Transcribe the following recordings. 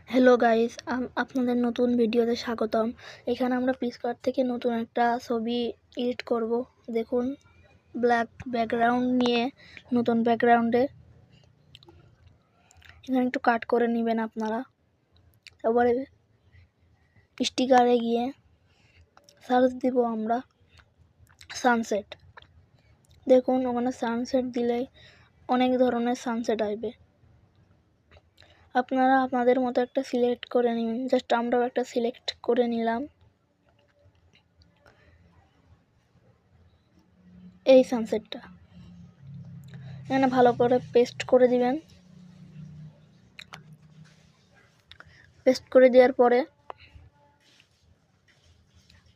Hello guys, আপনাদের নতুন ভিডিওতে স্বাগতম। এখানে আমরা পিক্সআর্ট থেকে নতুন একটা ছবি এডিট করব। দেখুন, ব্ল্যাক ব্যাকগ্রাউন্ড নিয়ে নতুন ব্যাকগ্রাউন্ডে এখানে একটু কাট করে নেবেন আপনারা। তারপরে স্টিকারে গিয়ে সার্চ দিব আমরা সানসেট। দেখুন, ওখানে সানসেট দিলেই অনেক ধরনের সানসেট আসবে। আপনারা আপনাদের মতো একটা সিলেক্ট করে নেবেন। জাস্ট আমরাও একটা সিলেক্ট করে নিলাম। এই সানসেটটা এখানে ভালো করে পেস্ট করে দিবেন। পেস্ট করে দেওয়ার পরে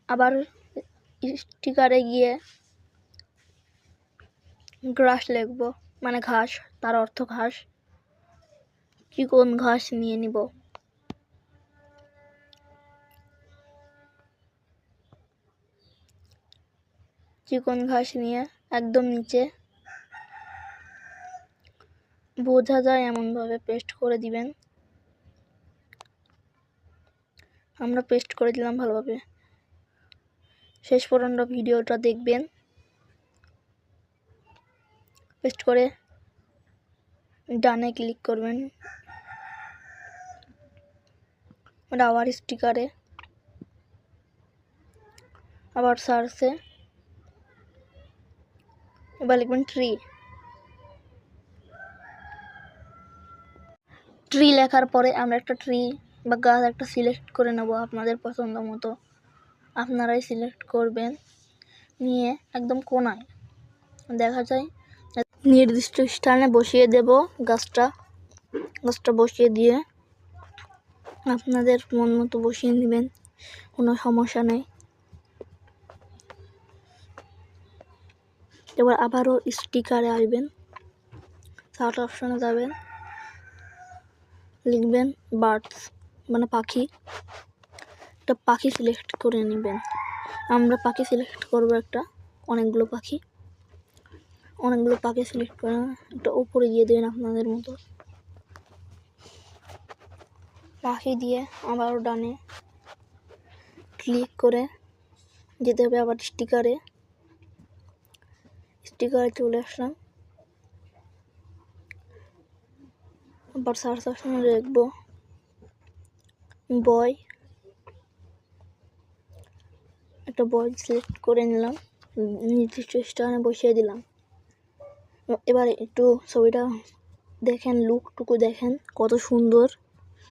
আবার স্টিকারে গিয়ে গ্রাস লিখব, মানে ঘাস, তার অর্থ ঘাস। চিকন ঘাস নিয়ে নিব। চিকন ঘাস নিয়ে একদম নিচে বোঝা যায় এমনভাবে পেস্ট করে দিবেন। আমরা পেস্ট করে দিলাম ভালোভাবে। শেষ পর্যন্ত ভিডিওটা দেখবেন। পেস্ট করে ডানে ক্লিক করবেন। আবার স্টিকারে, আবার সার্চে এবার লিখবেন ট্রি লেখার পরে আমরা একটা ট্রি বা গাছ একটা সিলেক্ট করে নেব আপনাদের পছন্দ মতো। আপনারাই সিলেক্ট করবেন, নিয়ে একদম কোনায় দেখা যায় নির্দিষ্ট স্থানে বসিয়ে দেব গাছটা বসিয়ে দিয়ে আপনাদের মন মতো বসিয়ে নেবেন, কোনো সমস্যা নেই। এবার আবারও স্টিকারে আসবেন, সার্চ অপশনে যাবেন, লিখবেন বার্ডস, মানে পাখি। একটা পাখি সিলেক্ট করে নেবেন। আমরা পাখি সিলেক্ট করব অনেকগুলো পাখি সিলেক্ট করে একটা উপরে দিয়ে দেবেন আপনাদের মতো। পাখি দিয়ে আবারও ডানে ক্লিক করে যেতে হবে। আবার স্টিকারে চলে আসলাম। আবার সার্চ অপশনে লিখব বয়। একটা বয় সিলেক্ট করে নিলাম, নির্দিষ্ট স্থানে বসিয়ে দিলাম। এবার একটু ছবিটা দেখেন, লুকটুকু দেখেন কত সুন্দর।